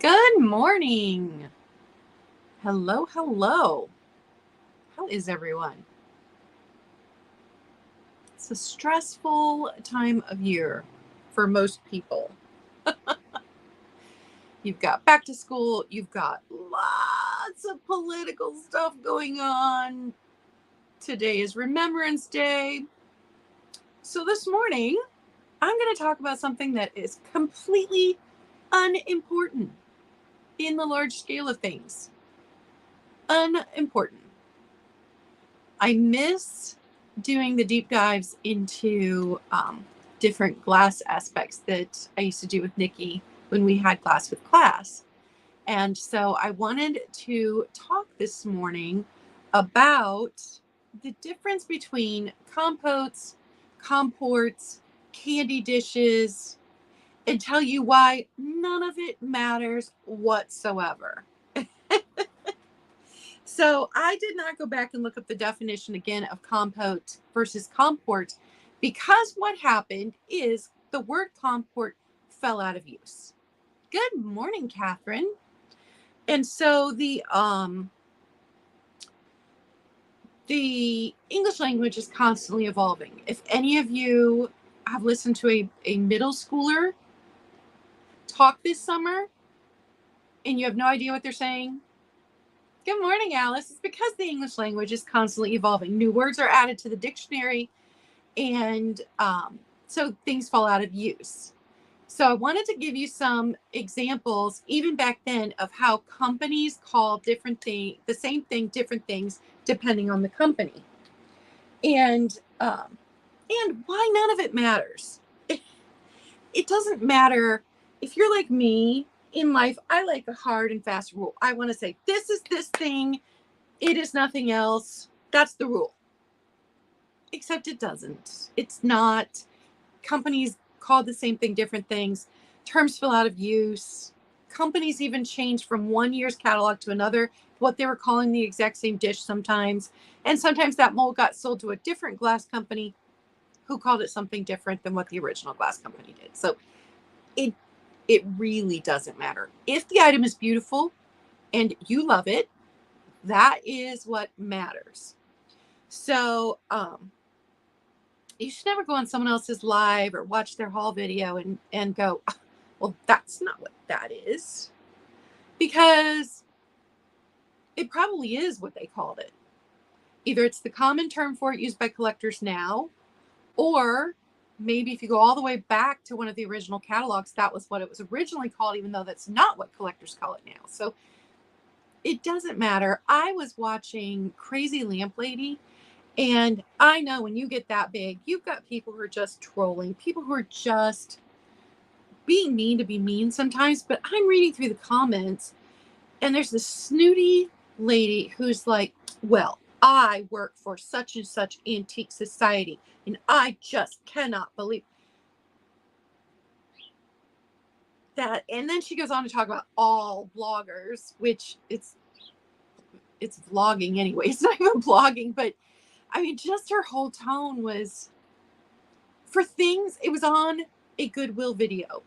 Good morning. Hello, hello. How is everyone? It's a stressful time of year for most people. You've got back to school, you've got lots of political stuff going on. Today is Remembrance Day. So this morning, I'm going to talk about something that is completely unimportant in the large scale of things. Unimportant. I miss doing the deep dives into different glass aspects that I used to do with Nikki when we had Glass with Class. And so I wanted to talk this morning about the difference between compotes, comports, candy dishes, and tell you why none of it matters whatsoever. So I did not go back and look up the definition again of compote versus comport because what happened is the word comport fell out of use. Good morning, Catherine. And so the English language is constantly evolving. If any of you have listened to a middle schooler talk this summer and you have no idea what they're saying, good morning, Alice. It's because the English language is constantly evolving. New words are added to the dictionary, and so things fall out of use. So I wanted to give you some examples, even back then, of how companies call different things, the same thing, different things, depending on the company. And why none of it matters. It doesn't matter if you're like me in life. I like a hard and fast rule. I want to say, this is this thing. It is nothing else. That's the rule. Except it doesn't. It's not. Companies call the same thing different things. Terms fell out of use. Companies even changed from one year's catalog to another what they were calling the exact same dish sometimes. And sometimes that mold got sold to a different glass company who called it something different than what the original glass company did. So it really doesn't matter. If the item is beautiful and you love it, that is what matters. So you should never go on someone else's live or watch their haul video and go, well, that's not what that is. Because it probably is what they called it. Either it's the common term for it used by collectors now, or maybe if you go all the way back to one of the original catalogs, that was what it was originally called, even though that's not what collectors call it now. So it doesn't matter. I was watching Crazy Lamp Lady, and I know when you get that big, you've got people who are just trolling, people who are just being mean to be mean sometimes. But I'm reading through the comments, and there's this snooty lady who's like, well, I work for such and such antique society, and I just cannot believe that. And then she goes on to talk about all bloggers, which it's vlogging anyway. It's not even blogging, but I mean, just her whole tone was, for things, it was on a Goodwill video.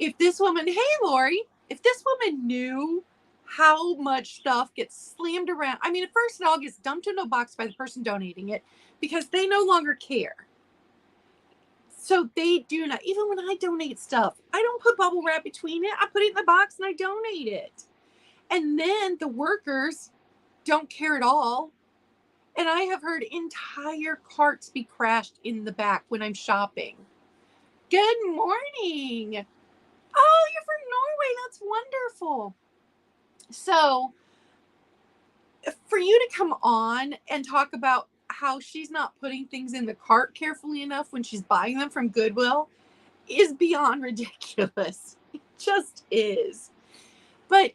If this woman, hey, Lori, if this woman knew how much stuff gets slammed around, I mean, at first it all gets dumped into a box by the person donating it because they no longer care. So they do not, even when I donate stuff, I don't put bubble wrap between it. I put it in the box and I donate it. And then the workers don't care at all. And I have heard entire carts be crashed in the back when I'm shopping. Good morning. Oh, you're from Norway. That's wonderful. So for you to come on and talk about how she's not putting things in the cart carefully enough when she's buying them from Goodwill is beyond ridiculous. It just is. But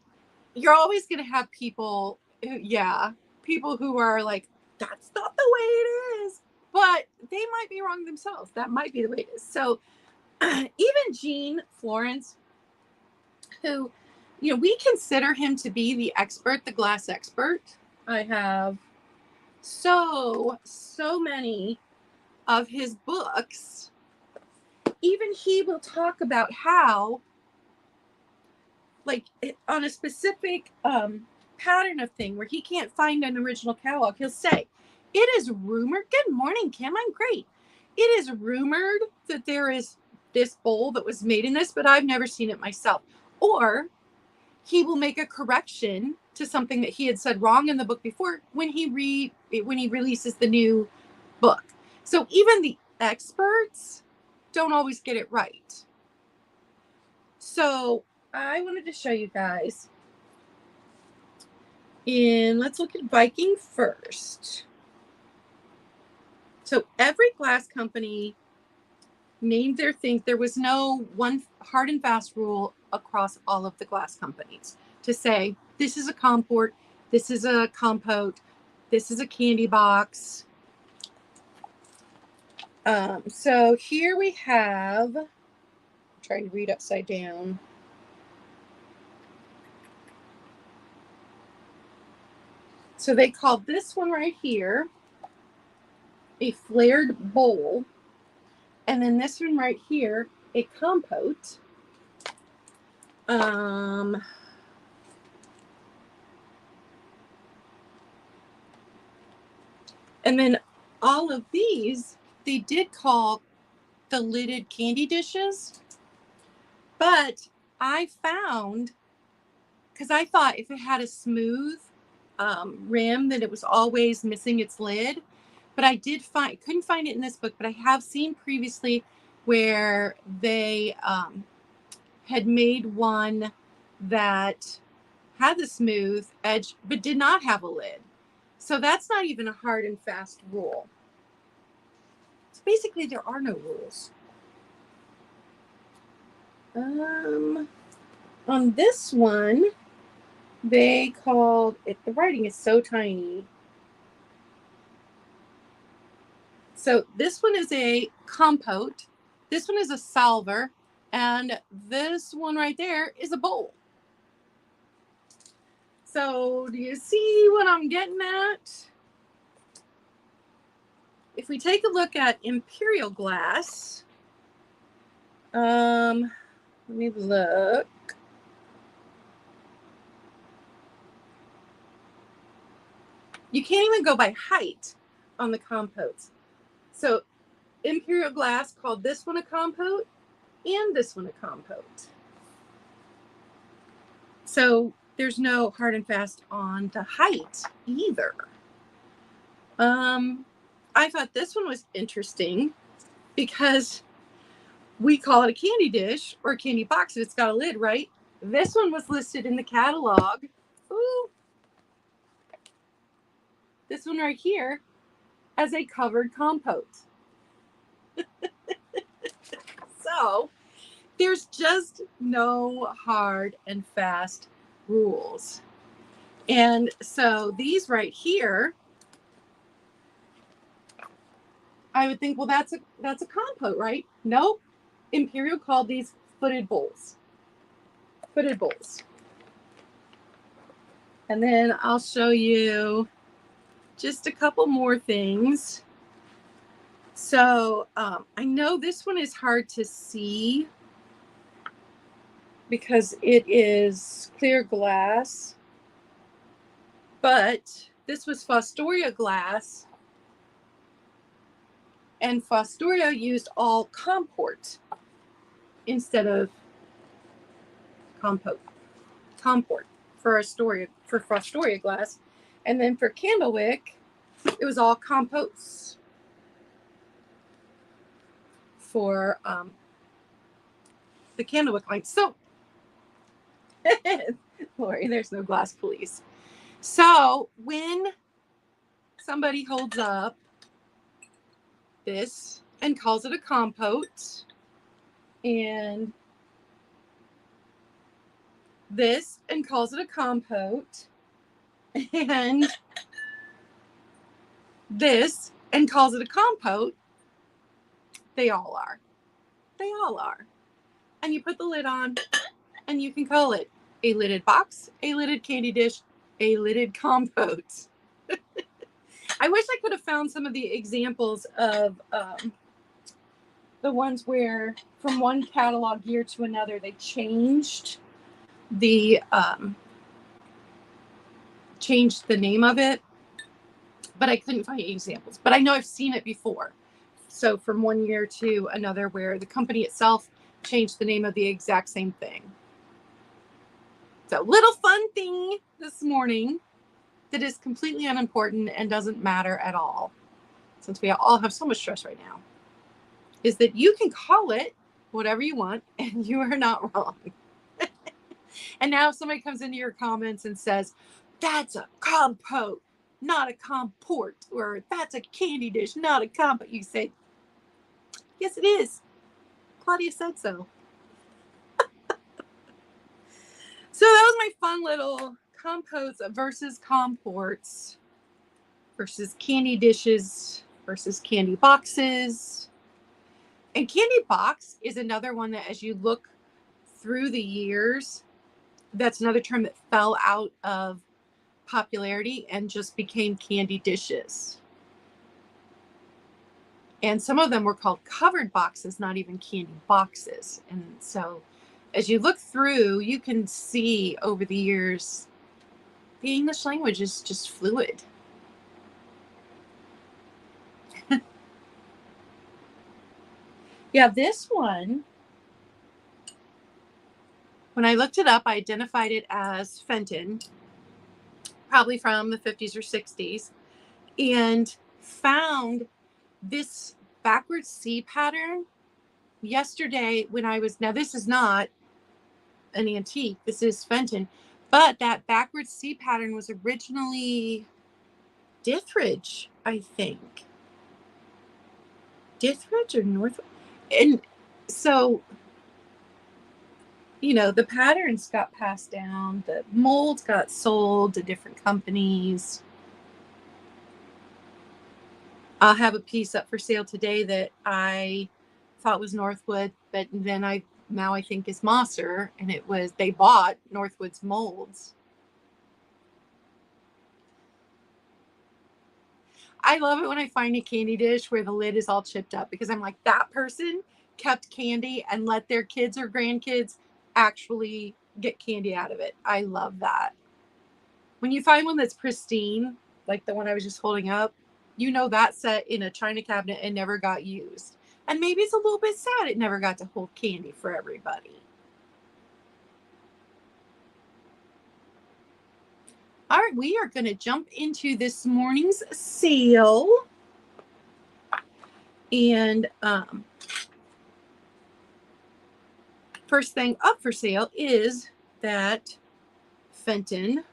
you're always going to have people who are like, that's not the way it is. But they might be wrong themselves. That might be the way it is. So even Gene Florence, who, we consider him to be the expert, the glass expert. I have so many of his books. Even he will talk about how like on a specific pattern of thing where he can't find an original catalog, he'll say, it is rumored, good morning, Kim, I'm great. It is rumored that there is this bowl that was made in this, but I've never seen it myself. Or he will make a correction to something that he had said wrong in the book before when he releases the new book. So even the experts don't always get it right. So I wanted to show you guys, and let's look at Viking first. So every glass company named their things. There was no one hard and fast rule across all of the glass companies to say, this is a comport, this is a compote, this is a candy box. So here we have, I'm trying to read upside down. So they called this one right here a flared bowl. And then this one right here, a compote. And then all of these, they did call the lidded candy dishes. But I found, because I thought if it had a smooth rim, that it was always missing its lid. But I couldn't find it in this book, but I have seen previously where they had made one that had the smooth edge, but did not have a lid. So that's not even a hard and fast rule. So basically there are no rules. On this one, they called it, the writing is so tiny. So this one is a compote, this one is a salver, and this one right there is a bowl. So do you see what I'm getting at? If we take a look at imperial glass, let me look. You can't even go by height on the compotes. So imperial glass called this one a compote and this one a compote. So there's no hard and fast on the height either. I thought this one was interesting because we call it a candy dish or a candy box if it's got a lid, right? This one was listed in the catalog. Ooh. This one right here as a covered compote. So there's just no hard and fast rules. And so these right here, I would think, well, that's a compote, right? Nope. Imperial called these footed bowls. Footed bowls. And then I'll show you just a couple more things. So I know this one is hard to see because it is clear glass, but this was Fostoria glass, and Fostoria used all comport instead of comport for Fostoria glass. And then for Candlewick, it was all compotes for the Candlewick line. So, Lori, there's no glass police. So when somebody holds up this and calls it a compote, and this and calls it a compote, and this and calls it a compote, they all are. They all are. And you put the lid on and you can call it a lidded box, a lidded candy dish, a lidded compote. I wish I could have found some of the examples of the ones where from one catalog year to another they changed the changed the name of it, but I couldn't find any examples. But I know I've seen it before. So from one year to another, where the company itself changed the name of the exact same thing. So little fun thing this morning that is completely unimportant and doesn't matter at all, since we all have so much stress right now, is that you can call it whatever you want and you are not wrong. And now if somebody comes into your comments and says, that's a compote, not a comport, or that's a candy dish, not a compote, you say, yes, it is. Claudia said so. So that was my fun little compotes versus comports versus candy dishes versus candy boxes. And candy box is another one that, as you look through the years, that's another term that fell out of popularity and just became candy dishes. And some of them were called covered boxes, not even candy boxes. And so as you look through, you can see over the years, the English language is just fluid. Yeah, this one, when I looked it up, I identified it as Fenton, probably from the 50s or 60s, and found this backwards C pattern yesterday when I was, now this is not an antique, this is Fenton, but that backwards C pattern was originally Dithridge, I think. Dithridge or North, and so, you know, the patterns got passed down, the molds got sold to different companies. I'll have a piece up for sale today that I thought was Northwood, but then now I think is Mosser, and it was, they bought Northwood's molds. I love it when I find a candy dish where the lid is all chipped up, because I'm like, that person kept candy and let their kids or grandkids actually get candy out of it. I love that. When you find one that's pristine, like the one I was just holding up, you know that set in a china cabinet and never got used. And maybe it's a little bit sad it never got to hold candy for everybody. All right, we are going to jump into this morning's sale. And first thing up for sale is that Fenton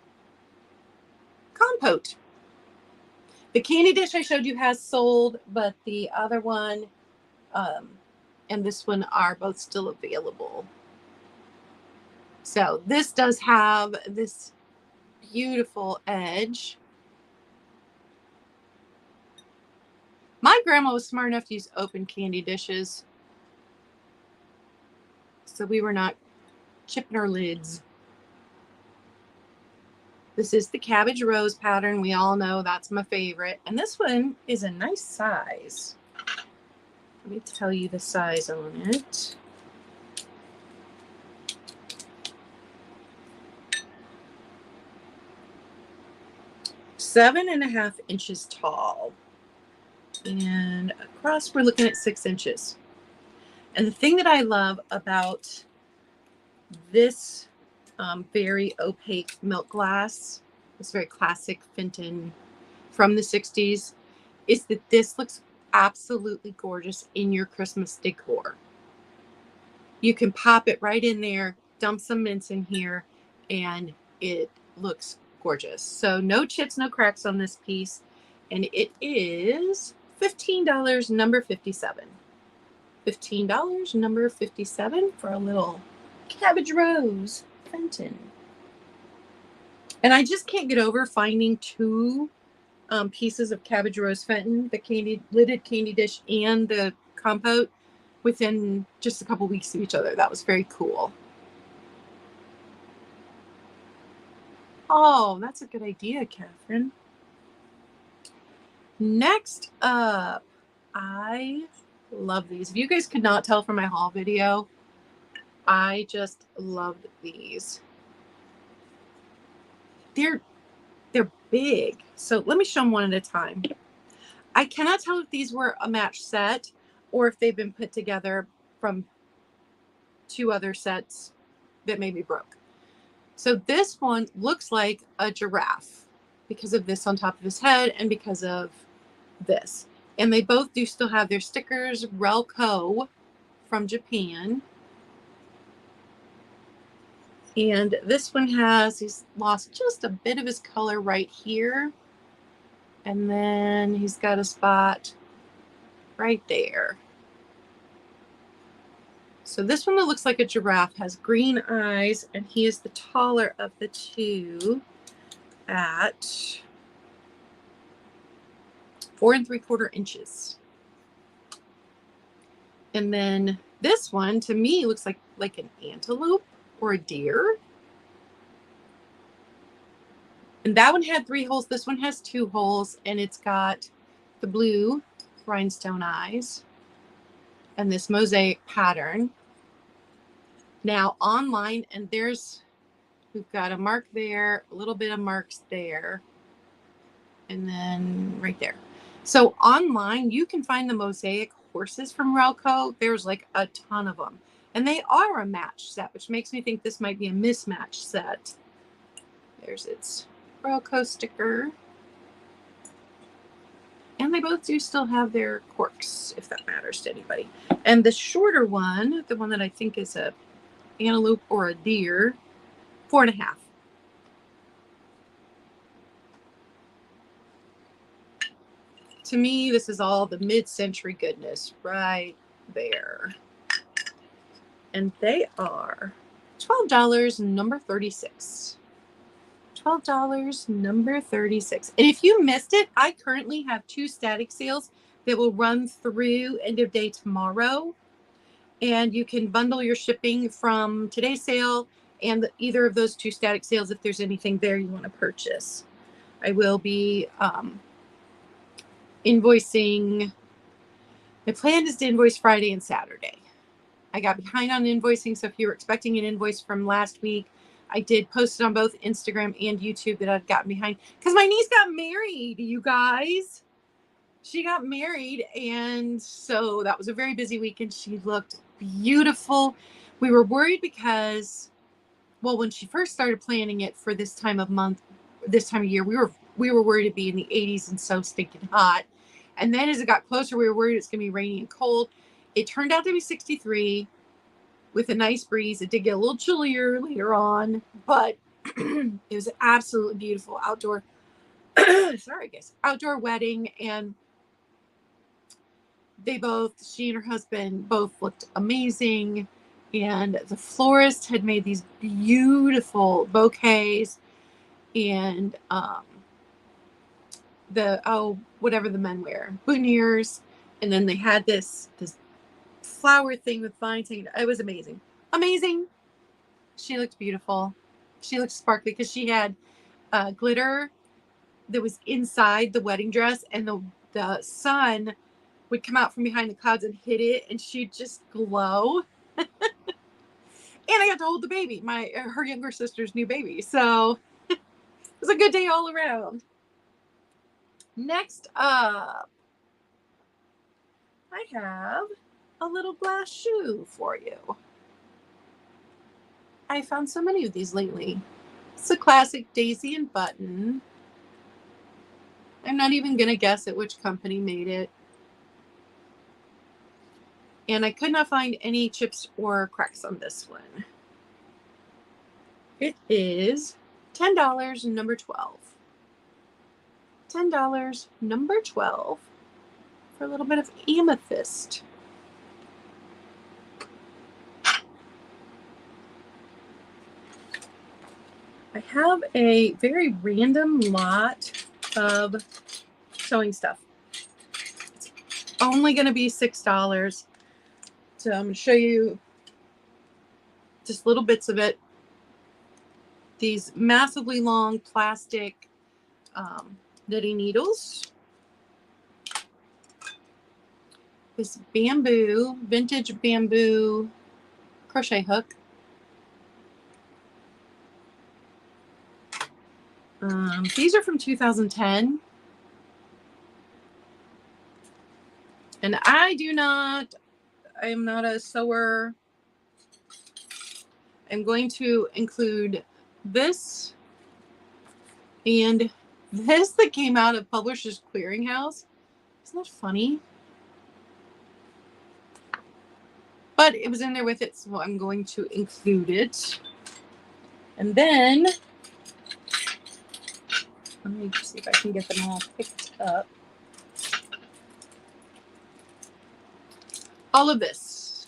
compote. The candy dish I showed you has sold, but the other one and this one are both still available. So this does have this beautiful edge. My grandma was smart enough to use open candy dishes, so we were not chipping our lids. This is the cabbage rose pattern. We all know that's my favorite. And this one is a nice size. Let me tell you the size on it. Seven and a half inches tall. And across, we're looking at 6 inches. And the thing that I love about this very opaque milk glass, this very classic Fenton from the 60s, is that this looks absolutely gorgeous in your Christmas decor. You can pop it right in there, dump some mints in here, and it looks gorgeous. So no chips, no cracks on this piece. And it is $15, number 57. $15, number 57 for a little cabbage rose Fenton. And I just can't get over finding two pieces of cabbage rose Fenton, the lidded candy dish and the compote, within just a couple weeks of each other. That was very cool. Oh, that's a good idea, Catherine. Next up, I love these. If you guys could not tell from my haul video, I just loved these. they're big. So let me show them one at a time. I cannot tell if these were a match set or if they've been put together from 2 other sets that maybe broke. So this one looks like a giraffe because of this on top of his head and because of this. And they both do still have their stickers, Relco from Japan. And this one he's lost just a bit of his color right here. And then he's got a spot right there. So this one that looks like a giraffe has green eyes, and he is the taller of the two at 4 3/4 inches. And then this one to me looks like an antelope or a deer. And that one had 3 holes. This one has 2 holes, and it's got the blue rhinestone eyes and this mosaic pattern. Now online, and we've got a mark there, a little bit of marks there, and then right there. So online, you can find the mosaic horses from Relco. There's like a ton of them. And they are a match set, which makes me think this might be a mismatch set. There's its Relco sticker. And they both do still have their corks, if that matters to anybody. And the shorter one, the one that I think is a antelope or a deer, 4 1/2. To me, this is all the mid-century goodness right there. And they are $12, number 36. $12, number 36. And if you missed it, I currently have 2 static sales that will run through end of day tomorrow. And you can bundle your shipping from today's sale and either of those 2 static sales if there's anything there you want to purchase. I will be invoicing. My plan is to invoice Friday and Saturday. I got behind on invoicing, so if you were expecting an invoice from last week, I did post it on both Instagram and YouTube that I'd gotten behind because my niece got married, you guys. She got married, and so that was a very busy week, and she looked beautiful. We were worried because, well, when she first started planning it for this time of year, we were worried it'd be in the 80s and so stinking hot. And then as it got closer, we were worried it's going to be rainy and cold. It turned out to be 63 with a nice breeze. It did get a little chillier later on, but it was an absolutely beautiful outdoor, outdoor wedding. And she and her husband both looked amazing. And the florist had made these beautiful bouquets and whatever the men wear, boutonnieres. And then they had this flower thing with vines. It was amazing. Amazing. She looked beautiful. She looked sparkly because she had glitter that was inside the wedding dress, and the sun would come out from behind the clouds and hit it, and she'd just glow. And I got to hold the baby, her younger sister's new baby. So it was a good day all around. Next up, I have a little glass shoe for you. I found so many of these lately. It's a classic Daisy and Button. I'm not even going to guess at which company made it. And I could not find any chips or cracks on this one. It is $10, number 12. $10, number 12 for a little bit of amethyst. I have a very random lot of sewing stuff. It's only going to be $6. So I'm going to show you just little bits of it. These massively long plastic knitting needles. This vintage bamboo crochet hook. These are from 2010. And I am not a sewer. I'm going to include this and this that came out of Publishers Clearinghouse. Isn't that funny? But it was in there with it, so I'm going to include it. And then, let me see if I can get them all picked up. All of this.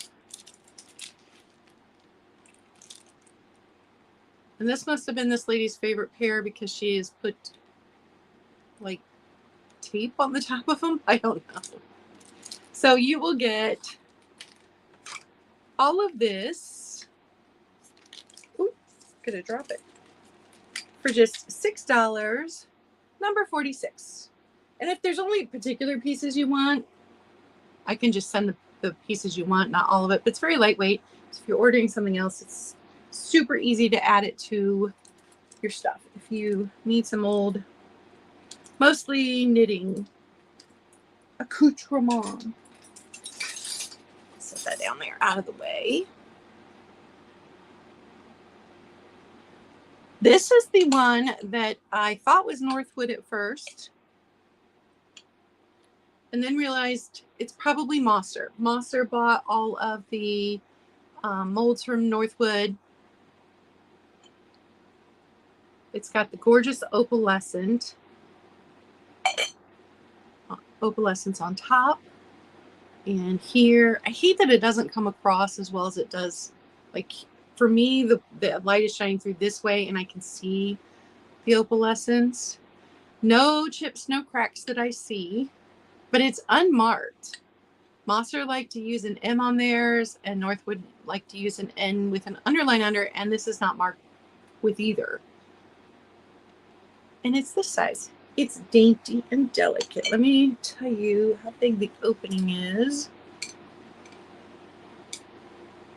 And this must have been this lady's favorite pair because she has put like tape on the top of them. I don't know. So you will get all of this. Ooh, gonna drop it. For just $6, number 46. And if there's only particular pieces you want, I can just send the pieces you want, not all of it, but it's very lightweight. So if you're ordering something else, it's super easy to add it to your stuff. If you need some old, mostly knitting accoutrement. Set that down there out of the way. This is the one that I thought was Northwood at first, and then realized it's probably Mosser. Mosser bought all of the molds from Northwood. It's got the gorgeous opalescence on top. And here, I hate that it doesn't come across as well as it does. Like, for me, the light is shining through this way, and I can see the opalescence. No chips, no cracks that I see, but it's unmarked. Mosser liked to use an M on theirs, and Northwood liked to use an N with an underline under, and this is not marked with either. And it's this size. It's dainty and delicate. let me tell you how big the opening is.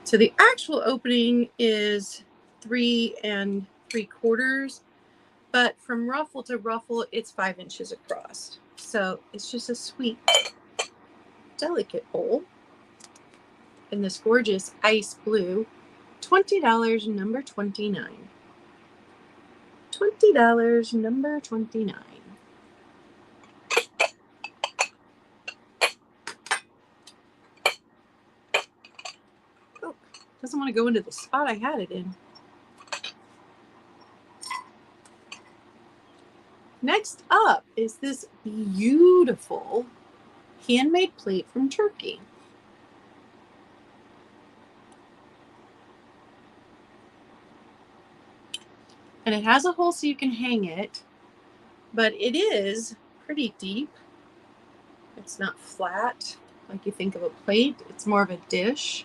So the actual opening is 3 3/4, but from ruffle to ruffle, it's 5 inches across. So it's just a sweet, delicate bowl in this gorgeous ice blue. $20, number 29. $20, number 29. Oh, doesn't want to go into the spot I had it in. Next up is this beautiful handmade plate from Turkey. And it has a hole so you can hang it, but it is pretty deep. It's not flat like you think of a plate. It's more of a dish.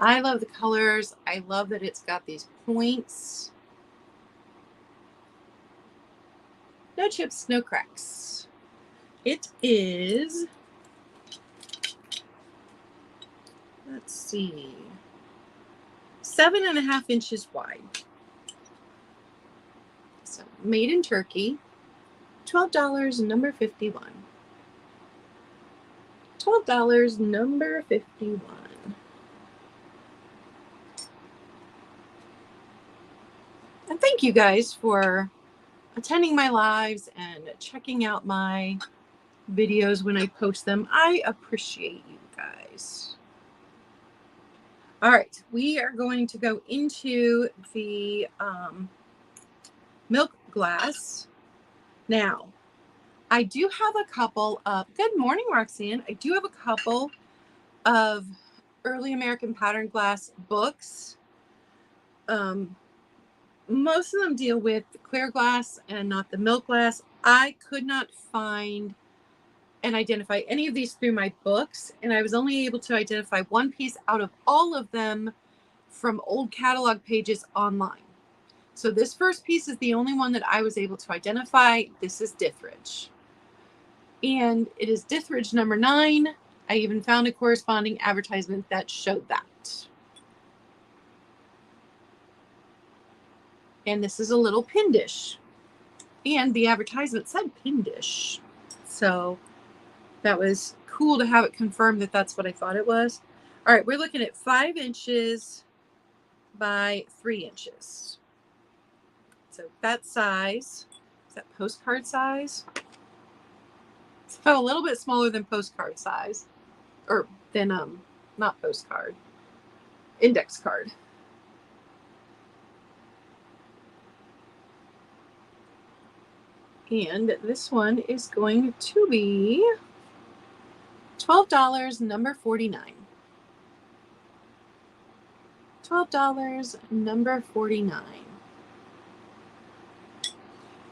I love the colors. I love that it's got these points. No chips, no cracks. It is, let's see, 7.5 inches wide. So made in Turkey. $12, number 51. $12, number 51. And thank you guys for attending my lives and checking out my videos when I post them. I appreciate you guys. All right, we are going to go into the milk glass. Now, I do have a couple of, good morning, Roxanne. I do have a couple of early American pattern glass books. Most of them deal with the clear glass and not the milk glass. I could not find and identify any of these through my books, and I was only able to identify one piece out of all of them from old catalog pages online. So this first piece is the only one that I was able to identify. This is Dithridge. And it is Dithridge number 9. I even found a corresponding advertisement that showed that. And this is a little pin dish. And the advertisement said pin dish. So that was cool to have it confirmed that that's what I thought it was. All right, we're looking at 5 inches by 3 inches. So that size, is that postcard size? So a little bit smaller than postcard size, or than not postcard, index card. And this one is going to be $12, number 49. $12, number 49.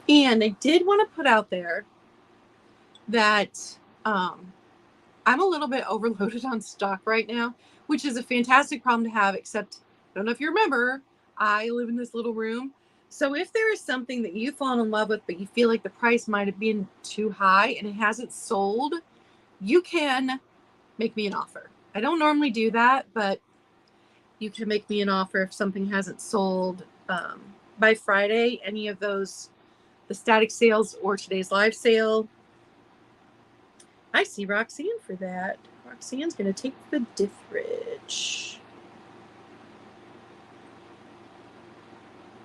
And I did want to put out there that I'm a little bit overloaded on stock right now, which is a fantastic problem to have, except I don't know if you remember, I live in this little room. So if there is something that you've fallen in love with, but you feel like the price might have been too high and it hasn't sold, you can make me an offer. I don't normally do that, but you can make me an offer if something hasn't sold by Friday, any of those, the static sales or today's live sale. I see Roxanne for that. Roxanne's going to take the differage.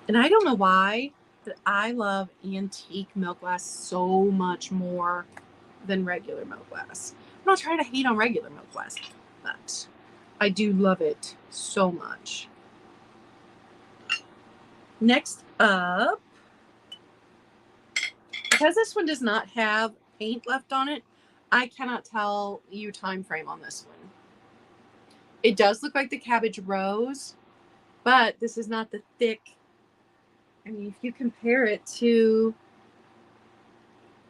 And I don't know why, but I love antique milk glass so much more than regular milk glass. I'm not trying to hate on regular milk glass, but I do love it so much. Next up, because this one does not have paint left on it, I cannot tell you time frame on this one. It does look like the cabbage rose, but this is not the thick. I mean, if you compare it to,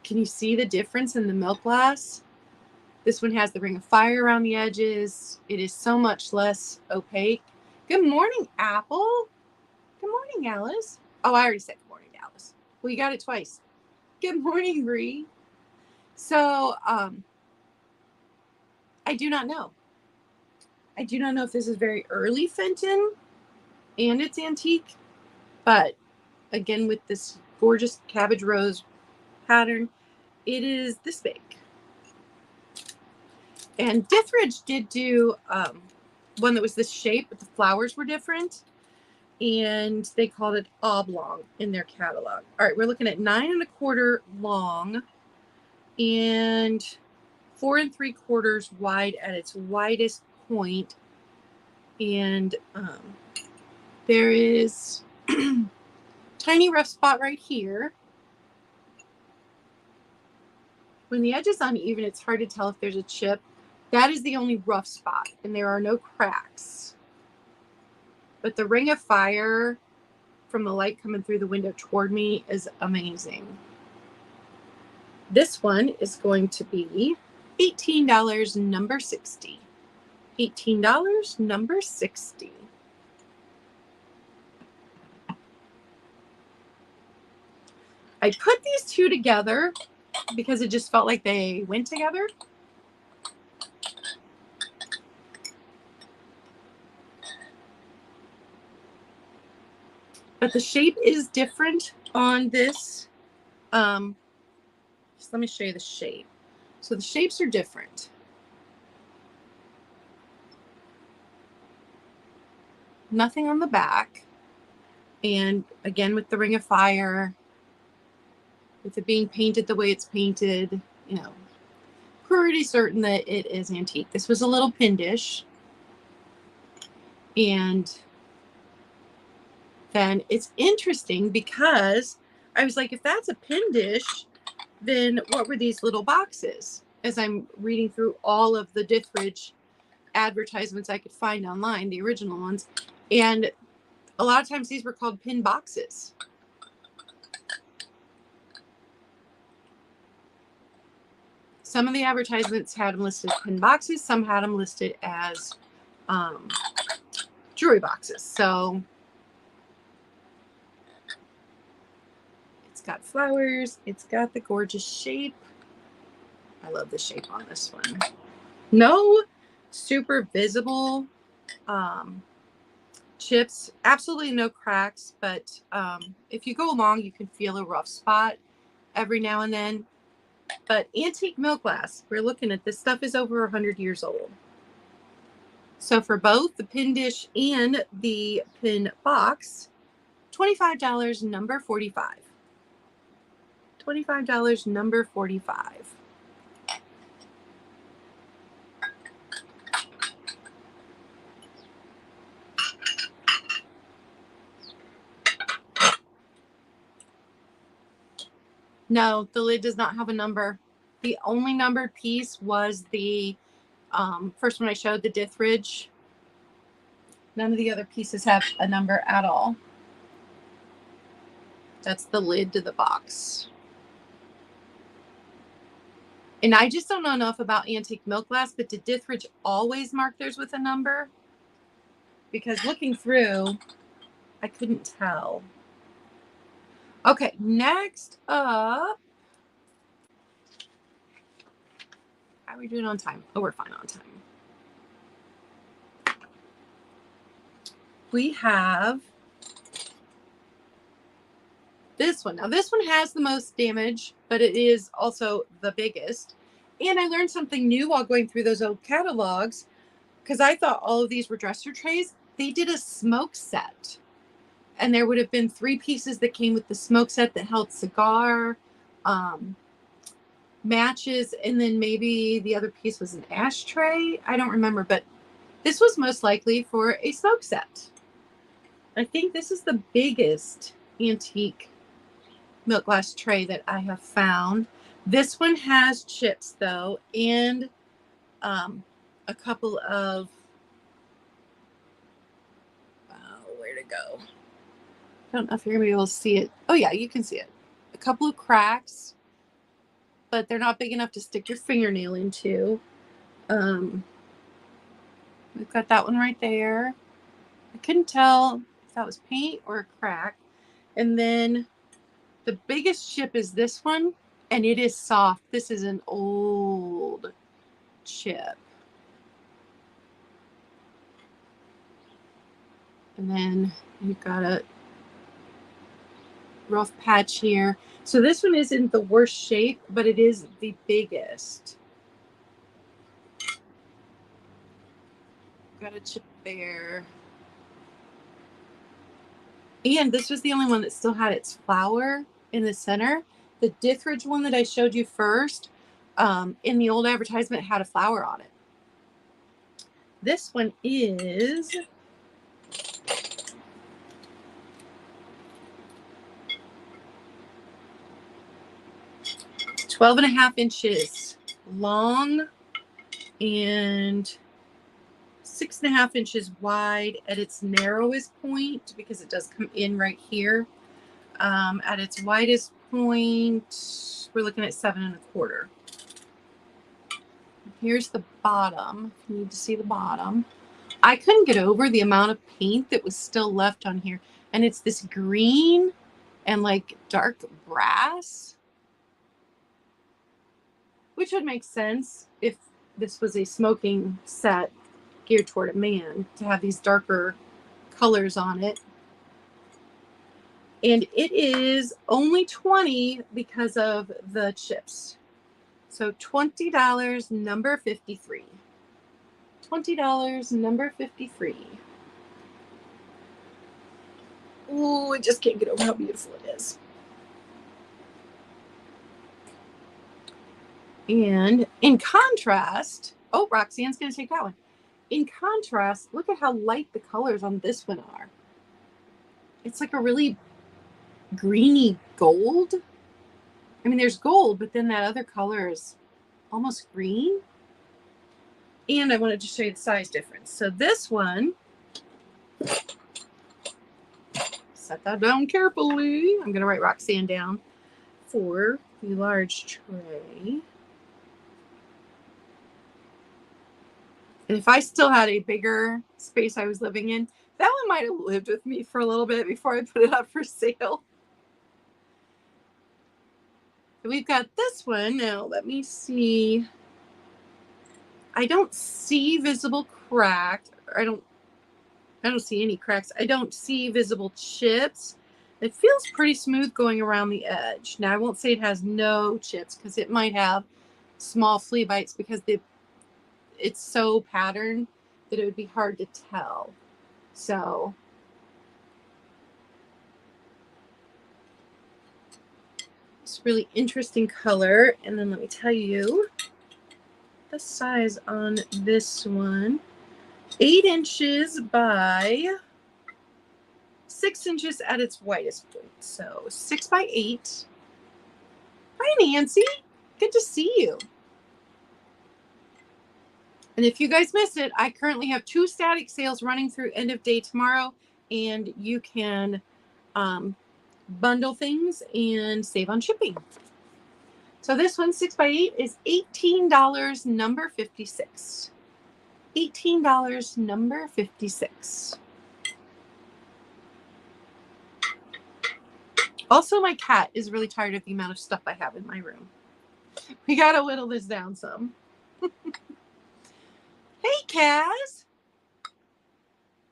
can you see the difference in the milk glass? This one has the ring of fire around the edges. It is so much less opaque. Good morning, Apple. Good morning, Alice. Oh, I already said good morning, Alice. Well, you got it twice. Good morning, Bree. So, I do not know. I do not know if this is very early Fenton and it's antique, but again, with this gorgeous cabbage rose pattern, it is this big. And Dithridge did do one that was this shape, but the flowers were different. And they called it oblong in their catalog. All right, we're looking at 9 1/4 long and 4 3/4 wide at its widest point. And there is tiny rough spot right here. When the edge is uneven, it's hard to tell if there's a chip. That is the only rough spot, and there are no cracks. But the ring of fire from the light coming through the window toward me is amazing. This one is going to be $18, number 60. $18, number 60. I put these two together because it just felt like they went together. But the shape is different on this. Just let me show you the shape. So the shapes are different. Nothing on the back. And again, with the ring of fire, with it being painted the way it's painted, you know, pretty certain that it is antique. This was a little pin dish. And then it's interesting because I was like, if that's a pin dish, then what were these little boxes? As I'm reading through all of the Dithridge advertisements I could find online, the original ones. And a lot of times these were called pin boxes. Some of the advertisements had them listed as pin boxes. Some had them listed as jewelry boxes. So it's got flowers. It's got the gorgeous shape. I love the shape on this one. No super visible chips, absolutely no cracks, but if you go along, you can feel a rough spot every now and then. But antique milk glass, we're looking at this stuff is over 100 years old. So for both the pin dish and the pin box, $25, number 45. $25, number 45. No, the lid does not have a number. The only numbered piece was the first one I showed, the Dithridge. None of the other pieces have a number at all. That's the lid to the box. And I just don't know enough about antique milk glass, but did Dithridge always mark theirs with a number? Because looking through, I couldn't tell. Okay, next up. How are we doing on time? Oh, we're fine on time. We have this one. Now, this one has the most damage, but it is also the biggest. And I learned something new while going through those old catalogs, because I thought all of these were dresser trays. They did a smoke set. And there would have been 3 pieces that came with the smoke set that held cigar, matches, and then maybe the other piece was an ashtray. I don't remember, but this was most likely for a smoke set. I think this is the biggest antique milk glass tray that I have found. This one has chips though, and a couple of where to go? I don't know if you're gonna be able to see it. Oh yeah, you can see it. A couple of cracks, but they're not big enough to stick your fingernail into. We've got that one right there. I couldn't tell if that was paint or a crack. And then the biggest chip is this one, and it is soft. This is an old chip. And then you've got a rough patch here. So this one isn't the worst shape, but it is the biggest. Got a chip there. And this was the only one that still had its flower in the center. The Dithridge one that I showed you first, in the old advertisement, had a flower on it. This one is "12.5" long and 6.5" wide at its narrowest point, because it does come in right here. At its widest point, we're looking at 7.25. Here's the bottom. If you need to see the bottom. I couldn't get over the amount of paint that was still left on here. And it's this green and like dark brass, which would make sense if this was a smoking set geared toward a man, to have these darker colors on it. And it is only $20 because of the chips. So $20, number 53. $20, number 53. Ooh, I just can't get over how beautiful it is. And in contrast, oh, Roxanne's going to take that one. In contrast, look at how light the colors on this one are. It's like a really greeny gold. I mean, there's gold, but then that other color is almost green. And I wanted to show you the size difference. So this one, set that down carefully. I'm going to write Roxanne down for the large tray. And if I still had a bigger space I was living in, that one might have lived with me for a little bit before I put it up for sale. And we've got this one. Now, let me see. I don't see visible crack. I I don't see any cracks. I don't see visible chips. It feels pretty smooth going around the edge. Now, I won't say it has no chips because it might have small flea bites because it's so patterned that it would be hard to tell. So it's really interesting color. And then let me tell you the size on this one. 8 inches by 6 inches at its widest point. So 6 by 8. Hi, Nancy. Good to see you. And if you guys missed it, I currently have 2 static sales running through end of day tomorrow, and you can bundle things and save on shipping. So this one, 6 by 8, is $18, number 56. $18, number 56. Also, my cat is really tired of the amount of stuff I have in my room. We gotta whittle this down some. Hey, Kaz.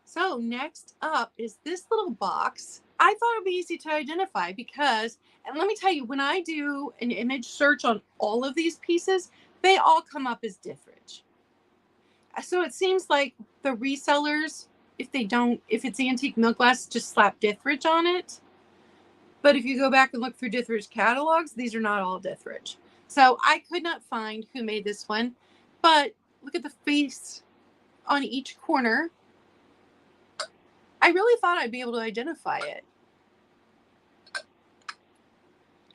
So next up is this little box. I thought it'd be easy to identify because, and let me tell you, when I do an image search on all of these pieces, they all come up as different. So it seems like the resellers, if it's antique milk glass, just slap Dithridge on it. But if you go back and look through Dithridge catalogs, these are not all Dithridge. So I could not find who made this one, but look at the face on each corner. I really thought I'd be able to identify it.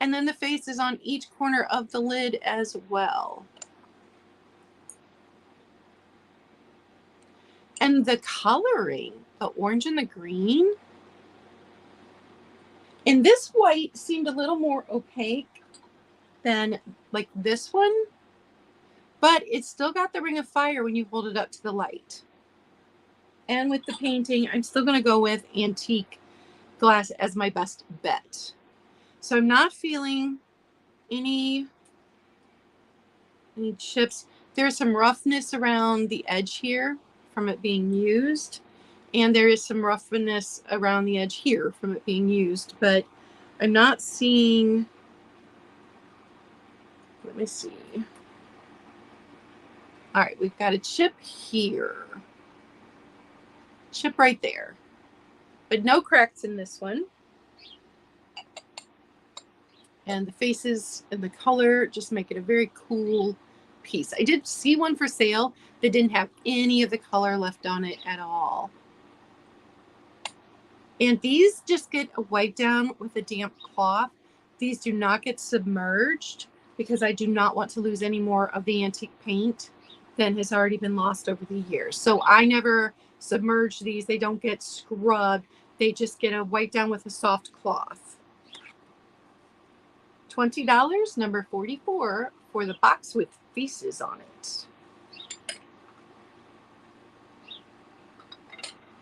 And then the face is on each corner of the lid as well. And the coloring, the orange and the green. And this white seemed a little more opaque than like this one, but it's still got the ring of fire when you hold it up to the light. And with the painting, I'm still going to go with antique glass as my best bet. So I'm not feeling any chips. There's some roughness around the edge here from it being used. And there is some roughness around the edge here from it being used. But I'm not seeing, let me see. All right, we've got a chip here. Chip right there. But no cracks in this one. And the faces and the color just make it a very cool piece. I did see one for sale that didn't have any of the color left on it at all. And these just get wiped down with a damp cloth. These do not get submerged because I do not want to lose any more of the antique paint than has already been lost over the years. So I never submerge these. They don't get scrubbed. They just get a wipe down with a soft cloth. $20, number 44, for the box with faces on it.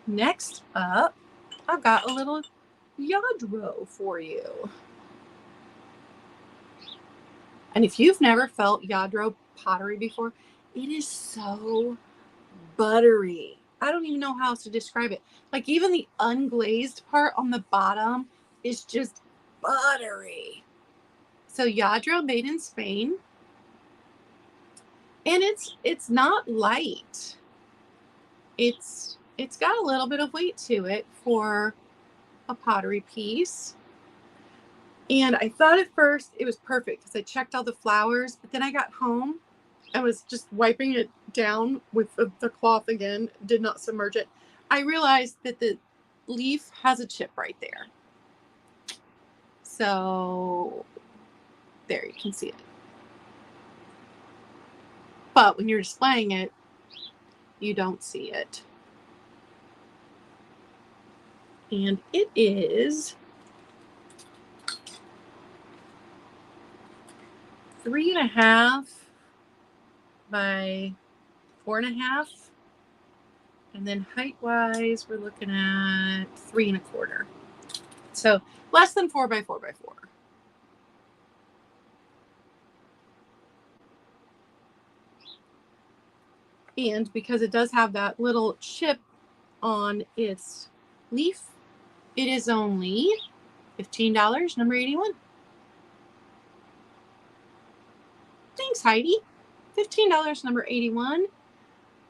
Next up, I've got a little Yadro for you. And if you've never felt Yadro pottery before, it is so buttery. I don't even know how else to describe it. Like even the unglazed part on the bottom is just buttery. So Yadro made in Spain. And it's not light. It's got a little bit of weight to it for a pottery piece. And I thought at first it was perfect because I checked all the flowers, but then I got home and was just wiping it down with the cloth again, did not submerge it. I realized that the leaf has a chip right there. So there, you can see it. But when you're displaying it, you don't see it. And it is 3.5 by 4.5. And then height-wise, we're looking at 3.25. So less than 4 by 4 by 4. And because it does have that little chip on its leaf. It is only $15, number 81. Thanks, Heidi. $15, number 81,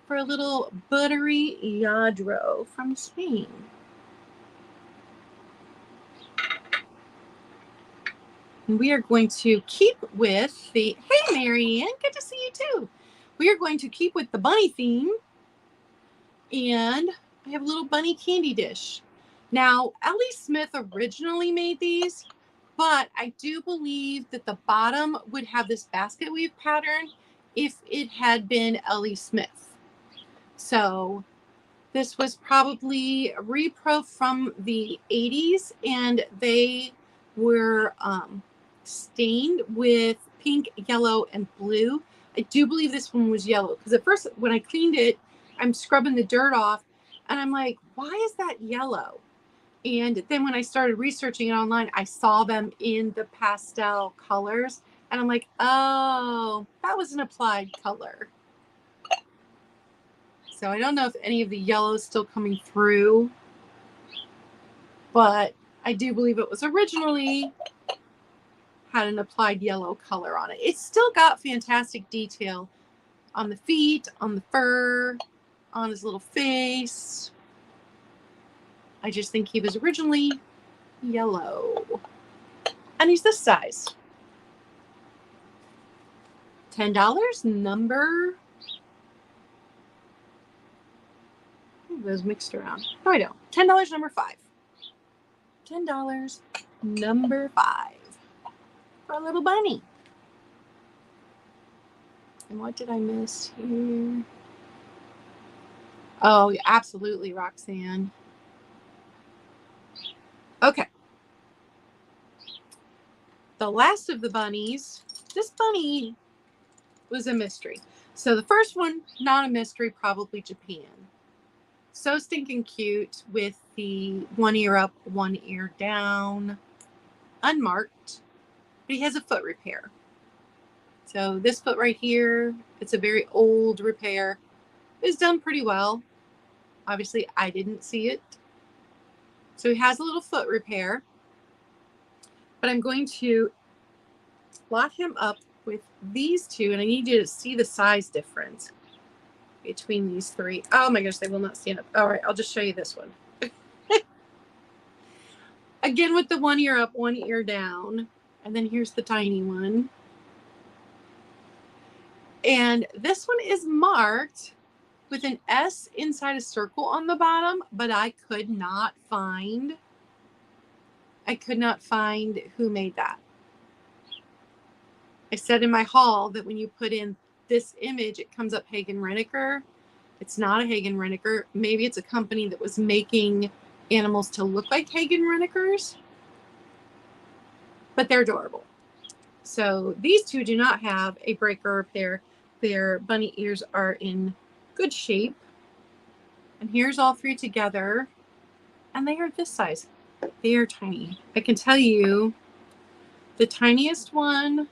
for a little buttery Yadro from Spain. And we are going to keep with the, hey, Marianne, good to see you too. We are going to keep with the bunny theme. And I have a little bunny candy dish. Now, Ellie Smith originally made these, but I do believe that the bottom would have this basket weave pattern if it had been Ellie Smith. So this was probably a repro from the 80s, and they were stained with pink, yellow, and blue. I do believe this one was yellow, because at first when I cleaned it, I'm scrubbing the dirt off, and I'm like, why is that yellow? And then when I started researching it online, I saw them in the pastel colors, and I'm like, oh, that was an applied color. So I don't know if any of the yellow is still coming through, but I do believe it was originally had an applied yellow color on it. It's still got fantastic detail on the feet, on the fur, on his little face. I just think he was originally yellow. And he's this size. $10, number... those mixed around. No, I don't. $10, number 5. $10, number 5. For a little bunny. And what did I miss here? Oh, yeah, absolutely, Roxanne. Okay. The last of the bunnies. This bunny was a mystery. So the first one, not a mystery, probably Japan. So stinking cute with the one ear up, one ear down, unmarked. But he has a foot repair. So this foot right here, it's a very old repair. It's done pretty well. Obviously, I didn't see it. So he has a little foot repair. But I'm going to lot him up with these two, and I need you to see the size difference between these three. Oh my gosh, they will not stand up. All right, I'll just show you this one. Again, with the one ear up, one ear down. And then here's the tiny one. And this one is marked with an S inside a circle on the bottom, but I could not find who made that. I said in my haul that when you put in this image, it comes up Hagen Reneker. It's not a Hagen Reneker. Maybe it's a company that was making animals to look like Hagen Renekers, but they're adorable. So these two do not have a break or repair. Their bunny ears are in good shape. And here's all three together. And they are this size. They are tiny. I can tell you the tiniest one,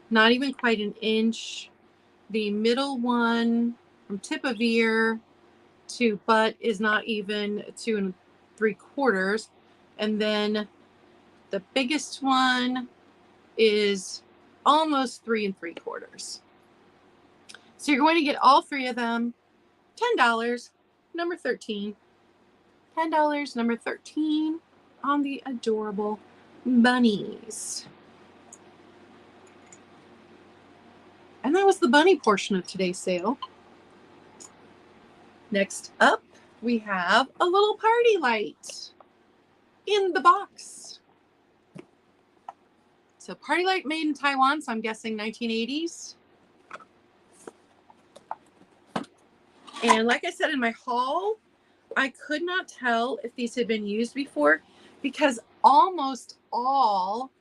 not even quite an inch. The middle one from tip of ear to butt is not even 2 3/4. And then the biggest one is almost 3 3/4. So you're going to get all three of them. $10, number 13. $10, number 13 on the adorable bunnies. And that was the bunny portion of today's sale. Next up, we have a little party light in the box. So party light made in Taiwan, so I'm guessing 1980s. And like I said in my haul, I could not tell if these had been used before because almost all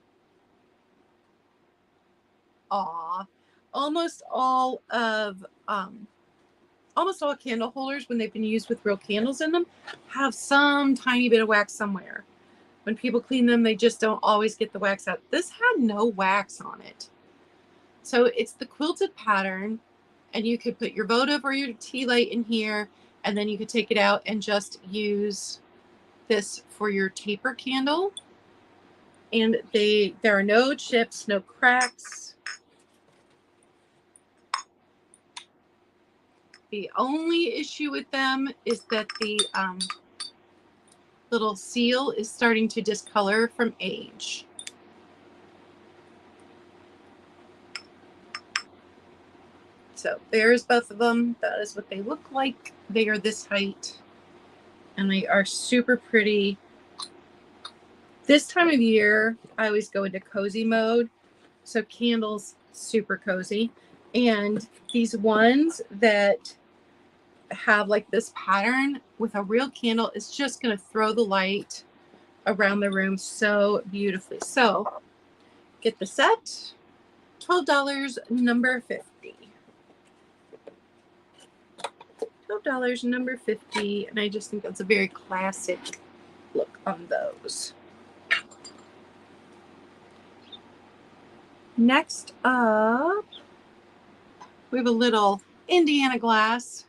candle holders, when they've been used with real candles in them, have some tiny bit of wax somewhere. When people clean them, they just don't always get the wax out. This had no wax on it. So it's the quilted pattern, and you could put your votive or your tea light in here, And then you could take it out and just use this for your taper candle. And there are no chips, no cracks. The only issue with them is that the little seal is starting to discolor from age. So there's both of them. That is what they look like. They are this height and they are super pretty. This time of year, I always go into cozy mode. So candles, super cozy. And these ones that have like this pattern with a real candle is just going to throw the light around the room so beautifully. So get the set, $12, number 50. $12, number 50. And I just think that's a very classic look on those. Next up, we have a little Indiana glass,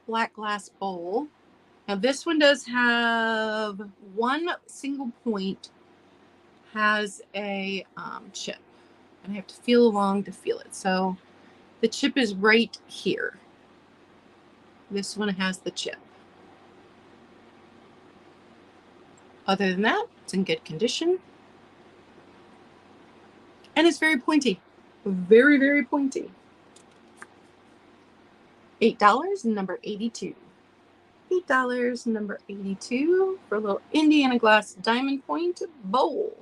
black glass bowl. Now this one does have one single point, has a chip, and I have to feel along to feel it. So the chip is right here. This one has the chip. Other than that, it's in good condition. And it's very pointy. Very, very pointy. $8, number 82. $8, number 82 for a little Indiana glass diamond point bowl.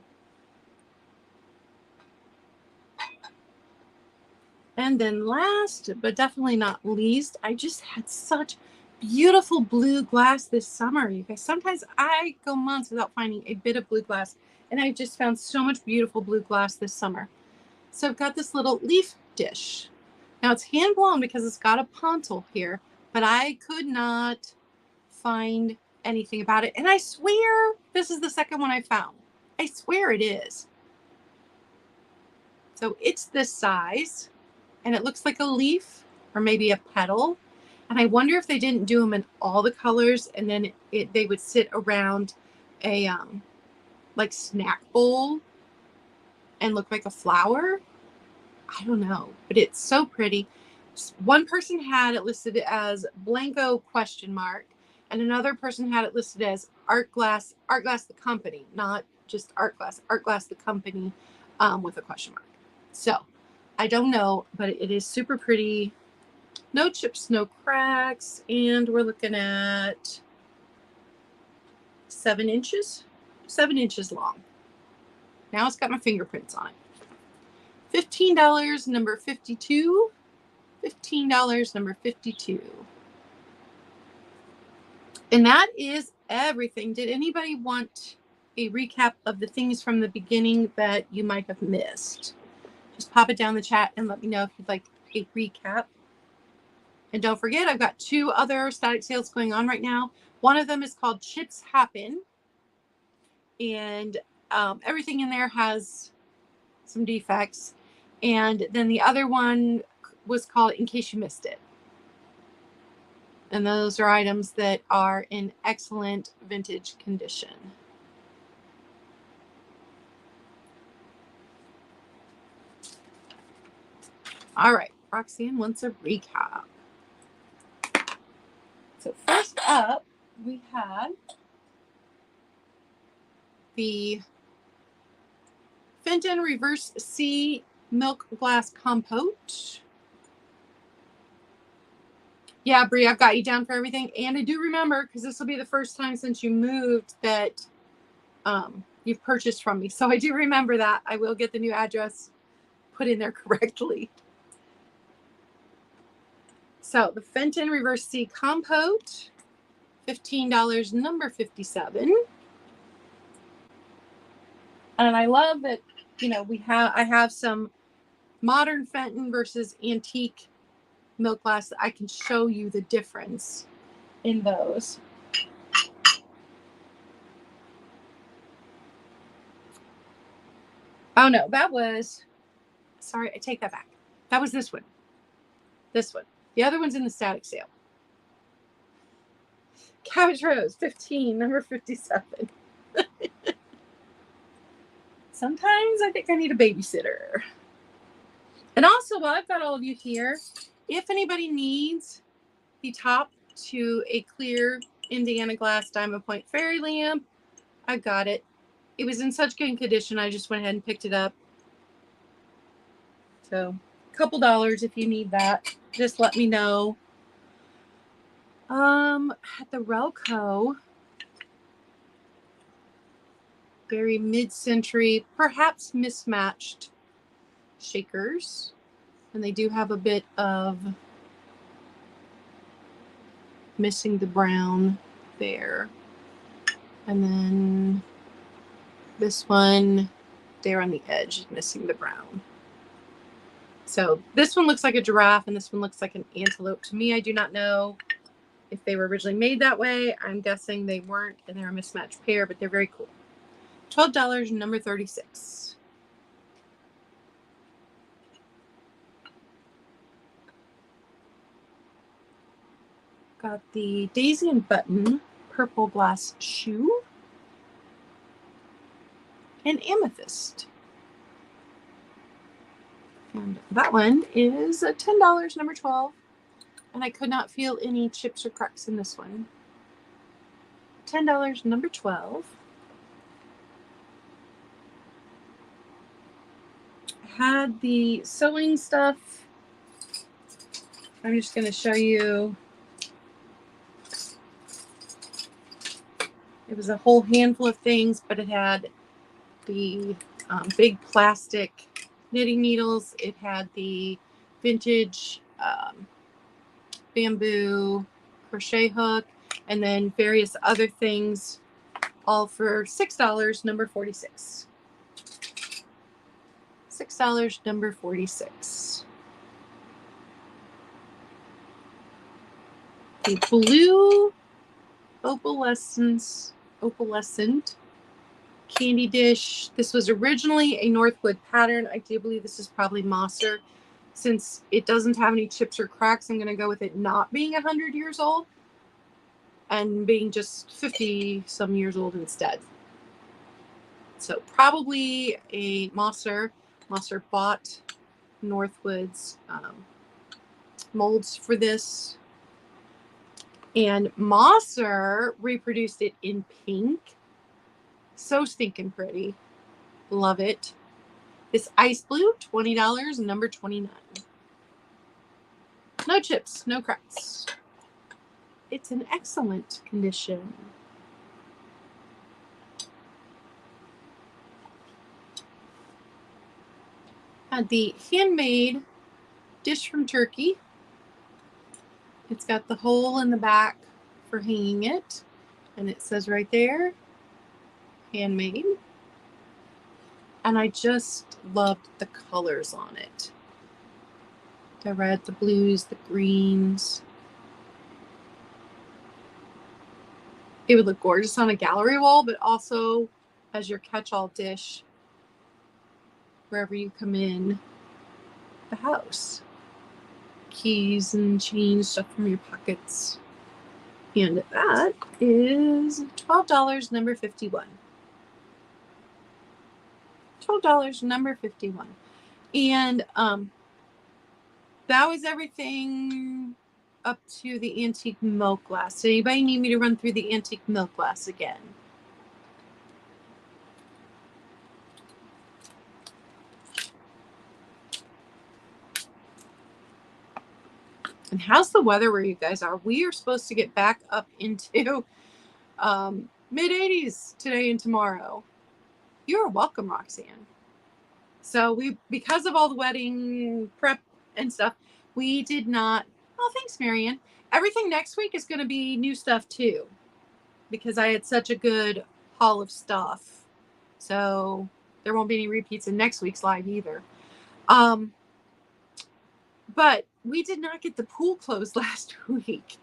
And then last, but definitely not least, I just had such beautiful blue glass this summer. You guys, sometimes I go months without finding a bit of blue glass, and I just found so much beautiful blue glass this summer. So I've got this little leaf dish. Now it's hand blown because it's got a pontil here, but I could not find anything about it. And I swear this is the second one I found. I swear it is. So it's this size. And it looks like a leaf or maybe a petal. And I wonder if they didn't do them in all the colors and then they would sit around a like snack bowl and look like a flower. I don't know, but it's so pretty. One person had it listed as Blanco ? And another person had it listed as Art Glass the company, not just Art Glass the company with a question mark. So I don't know, but it is super pretty. No chips, no cracks. And we're looking at 7 inches. 7 inches long. Now it's got my fingerprints on it. $15, number 52. $15, number 52. And that is everything. Did anybody want a recap of the things from the beginning that you might have missed? Just pop it down in the chat and let me know if you'd like a recap. And don't forget, I've got 2 other static sales going on right now. One of them is called Chips Happen. And everything in there has some defects. And then the other one was called In Case You Missed It. And those are items that are in excellent vintage condition. All right, Roxanne wants a recap. So first up, we had the Fenton Reverse C Milk Glass Compote. Yeah, Brie, I've got you down for everything. And I do remember, because this will be the first time since you moved that you've purchased from me. So I do remember that. I will get the new address put in there correctly. So the Fenton Reverse C Compote, $15, number 57. And I love that, you know, I have some modern Fenton versus antique milk glass that I can show you the difference in those. Oh no, that was, sorry, I take that back. That was this one. This one. The other one's in the static sale. Cabbage Rose, 15, number 57. Sometimes I think I need a babysitter. And also, while I've got all of you here, if anybody needs the top to a clear Indiana glass diamond point fairy lamp, I've got it. It was in such good condition, I just went ahead and picked it up. So, a couple dollars if you need that. Just let me know. At the Relco, very mid-century, perhaps mismatched shakers. And they do have a bit of missing the brown there. And then this one there on the edge, missing the brown. So this one looks like a giraffe and this one looks like an antelope. To me, I do not know if they were originally made that way. I'm guessing they weren't and they're a mismatched pair, but they're very cool. $12, number 36. Got the Daisy and Button purple glass shoe and amethyst. And that one is $10, number 12. And I could not feel any chips or cracks in this one. $10, number 12. I had the sewing stuff. I'm just going to show you. It was a whole handful of things, but it had the big plastic knitting needles. It had the vintage bamboo crochet hook, and then various other things, all for $6, number 46. $6, number 46. The blue opalescent candy dish. This was originally a Northwood pattern. I do believe this is probably Mosser. Since it doesn't have any chips or cracks, I'm going to go with it not being 100 years old and being just 50 some years old instead. So probably a Mosser. Mosser bought Northwood's molds for this. And Mosser reproduced it in pink. So stinking pretty. Love it. This ice blue, $20, number 29. No chips, no cracks. It's in excellent condition. Had the handmade dish from Turkey. It's got the hole in the back for hanging it. And it says right there, handmade. And I just loved the colors on it. The red, the blues, the greens. It would look gorgeous on a gallery wall, but also as your catch-all dish wherever you come in the house. Keys and change, stuff from your pockets. And that is $12, number 51. $12, number 51. And that was everything up to the antique milk glass. So anybody need me to run through the antique milk glass again? And how's the weather where you guys are? We are supposed to get back up into mid-80s today and tomorrow. You are welcome, Roxanne. So because of all the wedding prep and stuff, we did not. Oh, thanks, Marianne. Everything next week is going to be new stuff too, because I had such a good haul of stuff. So there won't be any repeats in next week's live either. But we did not get the pool closed last week.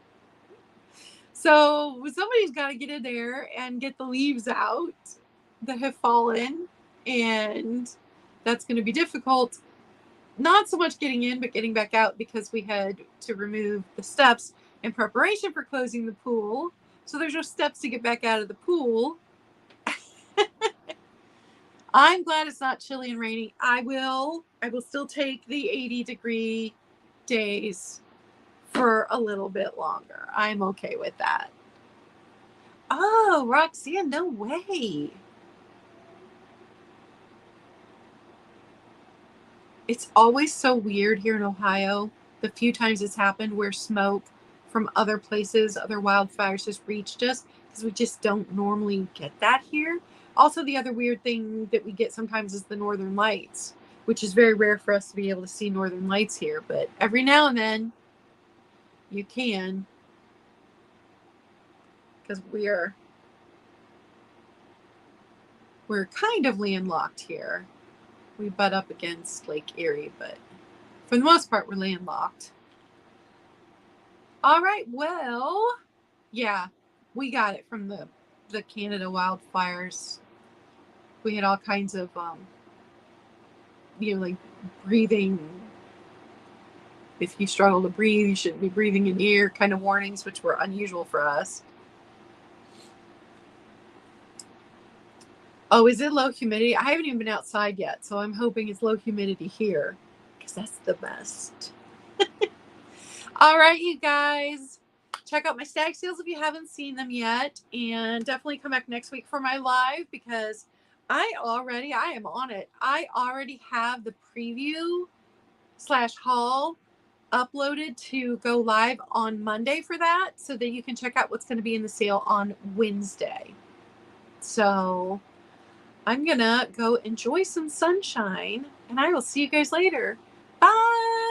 So somebody's got to get in there and get the leaves out that have fallen. And that's going to be difficult. not so much getting in, but getting back out because we had to remove the steps in preparation for closing the pool. So there's no steps to get back out of the pool. I'm glad it's not chilly and rainy. I will still take the 80-degree days for a little bit longer. I'm okay with that. Oh, Roxanne, no way. It's always so weird here in Ohio. The few times it's happened where smoke from other places, other wildfires has reached us, because we just don't normally get that here. Also, the other weird thing that we get sometimes is the northern lights, which is very rare for us to be able to see northern lights here. But every now and then you can, because we're kind of landlocked here. We butt up against Lake Erie, but for the most part, we're landlocked. All right, well, yeah, we got it from the Canada wildfires. We had all kinds of, like breathing. If you struggle to breathe, you shouldn't be breathing in the air kind of warnings, which were unusual for us. Oh, is it low humidity? I haven't even been outside yet, so I'm hoping it's low humidity here, because that's the best. All right, you guys. Check out my stag sales if you haven't seen them yet. And definitely come back next week for my live, because I am on it. I already have the preview / haul uploaded to go live on Monday for that, so that you can check out what's going to be in the sale on Wednesday. So I'm going to go enjoy some sunshine, and I will see you guys later. Bye.